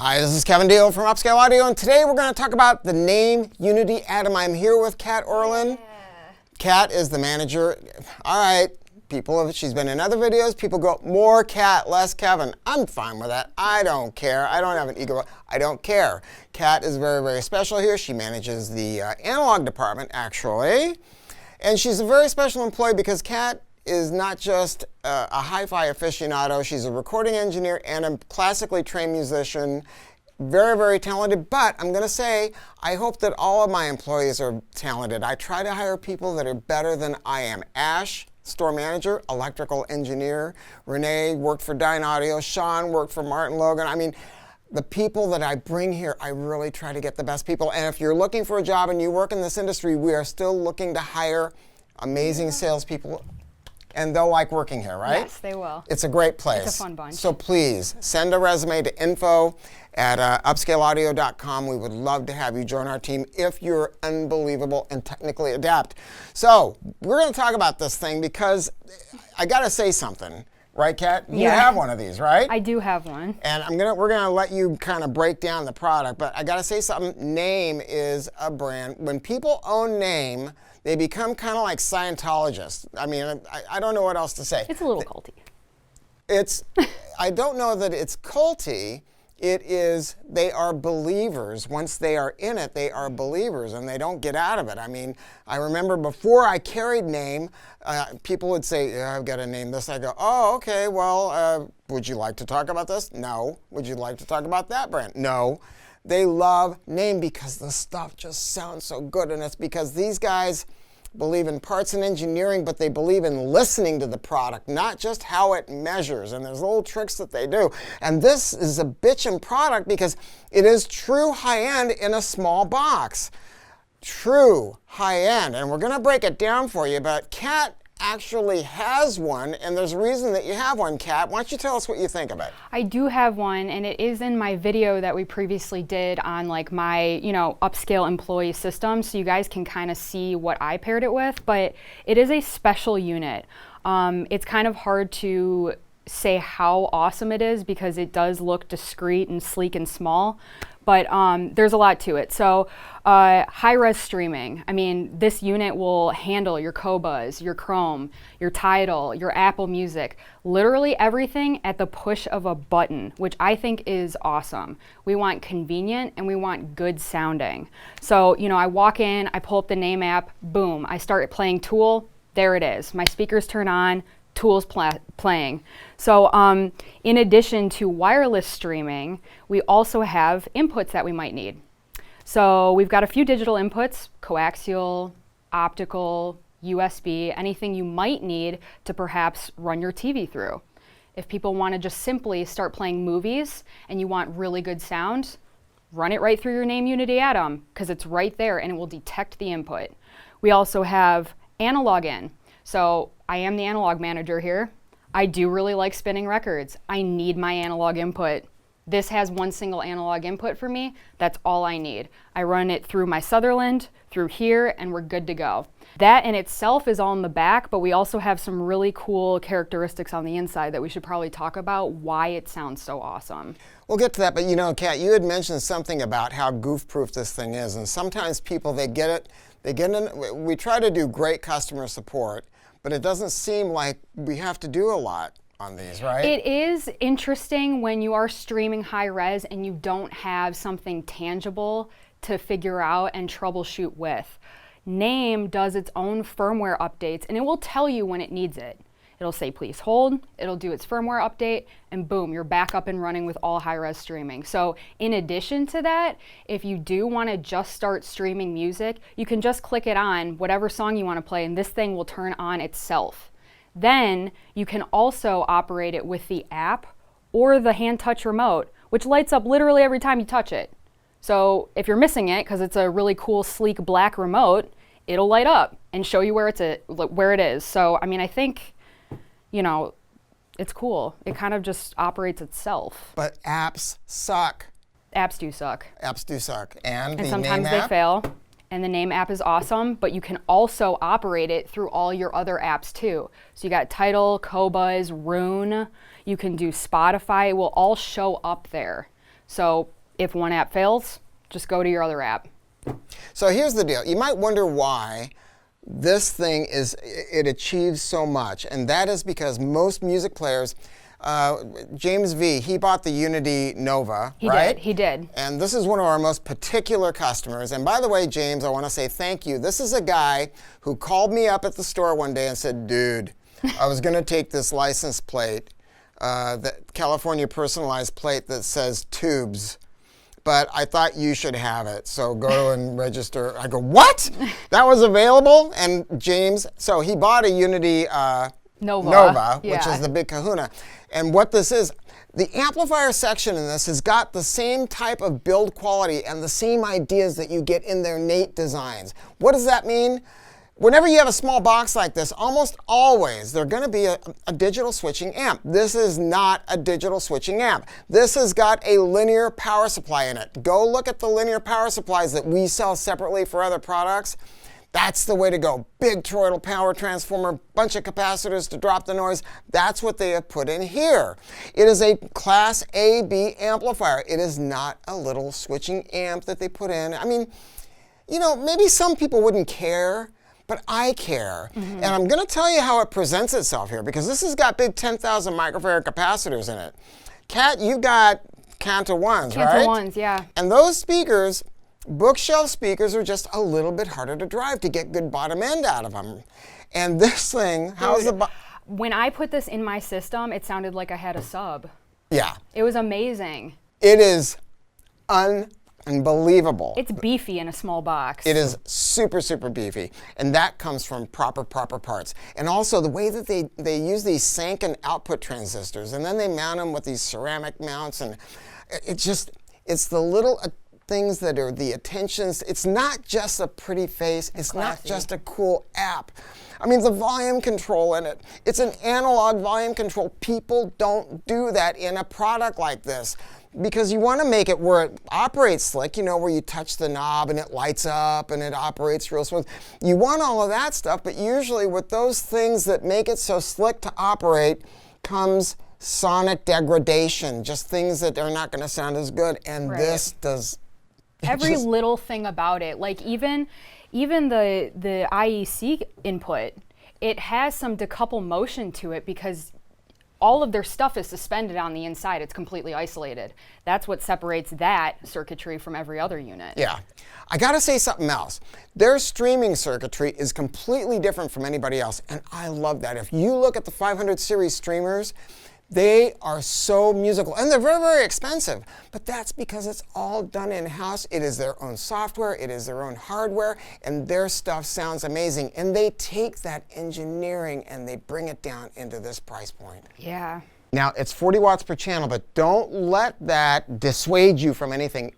Hi, this is Kevin Deal from Upscale Audio, and today we're going to talk about the Naim Uniti Atom. I'm here with Kat Ourlian. Kat is the manager. All right, people, she's been in other videos. People go, more Kat, less Kevin. I'm fine with that. I don't care. I don't have an ego. I don't care. Kat is very, very special here. She manages the analog department, actually. And she's a very special employee because Kat is not just a hi-fi aficionado. She's a recording engineer and a classically trained musician. Very, very talented. But I'm going to say, I hope that all of my employees are talented. I try to hire people that are better than I am. Ash, store manager, electrical engineer. Renee worked for Naim Audio. Sean worked for Martin Logan. I mean, the people that I bring here, I really try to get the best people. And if you're looking for a job and you work in this industry, we are still looking to hire amazing salespeople. And they'll like working here, right? Yes, they will. It's a great place. It's a fun bunch. So please, send a resume to info@upscaleaudio.com. We would love to have you join our team if you're unbelievable and technically adept. So we're going to talk about this thing because I got to say something. Right, Kat? You have one of these, right? I do have one. And we're gonna let you kind of break down the product, but I gotta say something. Naim is a brand. When people own Naim, they become kind of like Scientologists. I mean, I don't know what else to say. It's a little culty. I don't know that it's culty. It is, they are believers. Once they are in it, they are believers, and they don't get out of it. I mean, I remember before I carried Naim, people would say, yeah, I've got to name this. I go, oh, okay, well, would you like to talk about this? No. Would you like to talk about that brand? No. They love Naim because the stuff just sounds so good, and it's because these guys believe in parts and engineering, but they believe in listening to the product, not just how it measures. And there's little tricks that they do. And this is a bitchin' product because it is true high-end in a small box. True high-end. And we're going to break it down for you, but Kat actually has one, and there's a reason that you have one, Kat. Why don't you tell us what you think of it? I do have one, and it is in my video that we previously did on like my, upscale employee system, so you guys can kind of see what I paired it with, but it is a special unit. It's kind of hard to say how awesome it is because it does look discreet and sleek and small, but there's a lot to it. So high-res streaming. I mean, this unit will handle your Qobuz, your Chrome, your Tidal, your Apple Music, literally everything at the push of a button, which I think is awesome. We want convenient and we want good sounding. So, I walk in, I pull up the Naim app, boom, I start playing Tool, there it is. My speakers turn on, Tool's playing. So in addition to wireless streaming, we also have inputs that we might need. So we've got a few digital inputs, coaxial, optical, USB, anything you might need to perhaps run your TV through. If people want to just simply start playing movies and you want really good sound, run it right through your Naim Uniti Atom because it's right there and it will detect the input. We also have analog in. So I am the analog manager here. I do really like spinning records. I need my analog input. This has one single analog input for me. That's all I need. I run it through my Sutherland, through here, and we're good to go. That in itself is all in the back, but we also have some really cool characteristics on the inside that we should probably talk about why it sounds so awesome. We'll get to that, but Kat, you had mentioned something about how goof-proof this thing is, and sometimes people, they get it, we try to do great customer support, but it doesn't seem like we have to do a lot on these, right? It is interesting when you are streaming high res and you don't have something tangible to figure out and troubleshoot with. Naim does its own firmware updates and it will tell you when it needs it. It'll say, please hold, it'll do its firmware update, and boom, you're back up and running with all high-res streaming. So in addition to that, if you do want to just start streaming music, you can just click it on whatever song you want to play, and this thing will turn on itself. Then you can also operate it with the app or the hand touch remote, which lights up literally every time you touch it. So if you're missing it, because it's a really cool, sleek black remote, it'll light up and show you where it is. So, I mean, I think it's cool. It kind of just operates itself. But apps suck. Apps do suck. Apps do suck. And the sometimes Naim they app? fail. And the Naim app is awesome, but you can also operate it through all your other apps too. So you got Tidal, Qobuz, Rune. You can do Spotify. It will all show up there. So if one app fails, just go to your other app. So here's the deal. You might wonder why this thing it achieves so much, and that is because most music players, James V, he bought the Unity Nova, right? He did. And this is one of our most particular customers. And by the way, James, I want to say thank you. This is a guy who called me up at the store one day and said, dude, I was going to take this license plate, the California personalized plate that says tubes, but I thought you should have it, so go and register. I go, what? That was available? And James, so he bought a Unity Nova, which is the big kahuna. And what this is, the amplifier section in this has got the same type of build quality and the same ideas that you get in their Nate designs. What does that mean? Whenever you have a small box like this, almost always there's going to be a digital switching amp. This is not a digital switching amp. This has got a linear power supply in it. Go look at the linear power supplies that we sell separately for other products. That's the way to go. Big toroidal power transformer, bunch of capacitors to drop the noise. That's what they have put in here. It is a Class A/B amplifier. It is not a little switching amp that they put in. I mean, you know, maybe some people wouldn't care, but I care. And I'm going to tell you how it presents itself here, because this has got big 10,000 microfarad capacitors in it. Kat, you've got Canto 1s, right? Canto 1s, yeah. And those speakers, bookshelf speakers, are just a little bit harder to drive to get good bottom end out of them. And this thing, how's the when I put this in my system, it sounded like I had a sub. Yeah. It was amazing. It is unbelievable. It's beefy in a small box. It is super, super beefy. And that comes from proper parts. And also the way that they use these Sanken output transistors, and then they mount them with these ceramic mounts, and it's the little things that are the attentions. It's not just a pretty face. It's not just a cool app. I mean, the volume control in it. It's an analog volume control. People don't do that in a product like this, because you want to make it where it operates slick, you know, where you touch the knob and it lights up and it operates real smooth. You want all of that stuff, but usually with those things that make it so slick to operate comes sonic degradation, just things that are not going to sound as good. And this does every little thing about it. Like even the IEC input, it has some decouple motion to it because all of their stuff is suspended on the inside. It's completely isolated. That's what separates that circuitry from every other unit. Yeah. I gotta say something else. Their streaming circuitry is completely different from anybody else, and I love that. If you look at the 500 series streamers, they are so musical, and they're very, very expensive, but that's because it's all done in-house. It is their own software, it is their own hardware, and their stuff sounds amazing. And they take that engineering and they bring it down into this price point. Yeah. Now, it's 40 watts per channel, but don't let that dissuade you from anything.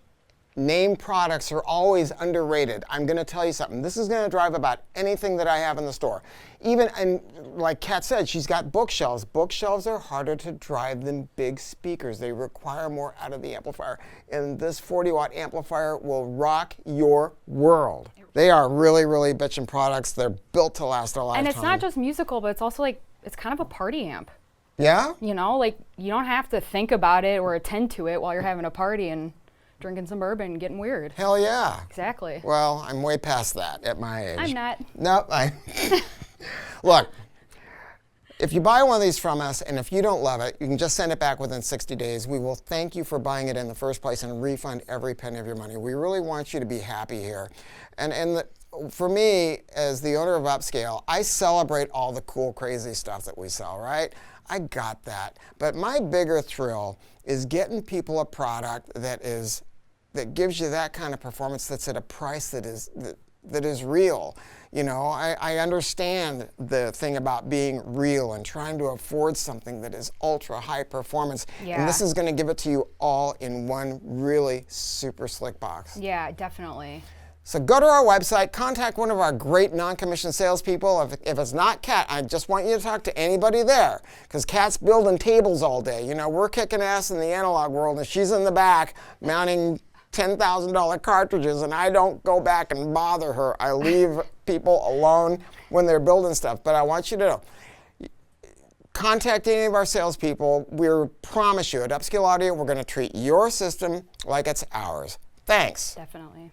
Name products are always underrated. I'm going to tell you something. This is going to drive about anything that I have in the store. Even, and like Kat said, she's got bookshelves. Bookshelves are harder to drive than big speakers. They require more out of the amplifier. And this 40-watt amplifier will rock your world. They are really, really bitchin' products. They're built to last a lifetime. And it's not just musical, but it's also like, it's kind of a party amp. Yeah? You know, like you don't have to think about it or attend to it while you're having a party and drinking some bourbon and getting weird. Hell yeah. Exactly. Well, I'm way past that at my age. I'm not. Nope. Look, if you buy one of these from us, and if you don't love it, you can just send it back within 60 days. We will thank you for buying it in the first place and refund every penny of your money. We really want you to be happy here. And for me, as the owner of Upscale, I celebrate all the cool, crazy stuff that we sell, right? I got that. But my bigger thrill is getting people a product that gives you that kind of performance, that's at a price that is real. You know, I understand the thing about being real and trying to afford something that is ultra high performance. Yeah. And this is going to give it to you all in one really super slick box. Yeah, definitely. So go to our website, contact one of our great non-commissioned salespeople. If it's not Kat, I just want you to talk to anybody there, because Kat's building tables all day. You know, we're kicking ass in the analog world, and she's in the back mounting $10,000 cartridges, and I don't go back and bother her. I leave people alone when they're building stuff. But I want you to know, contact any of our salespeople. We promise you at Upscale Audio, we're going to treat your system like it's ours. Thanks. Definitely.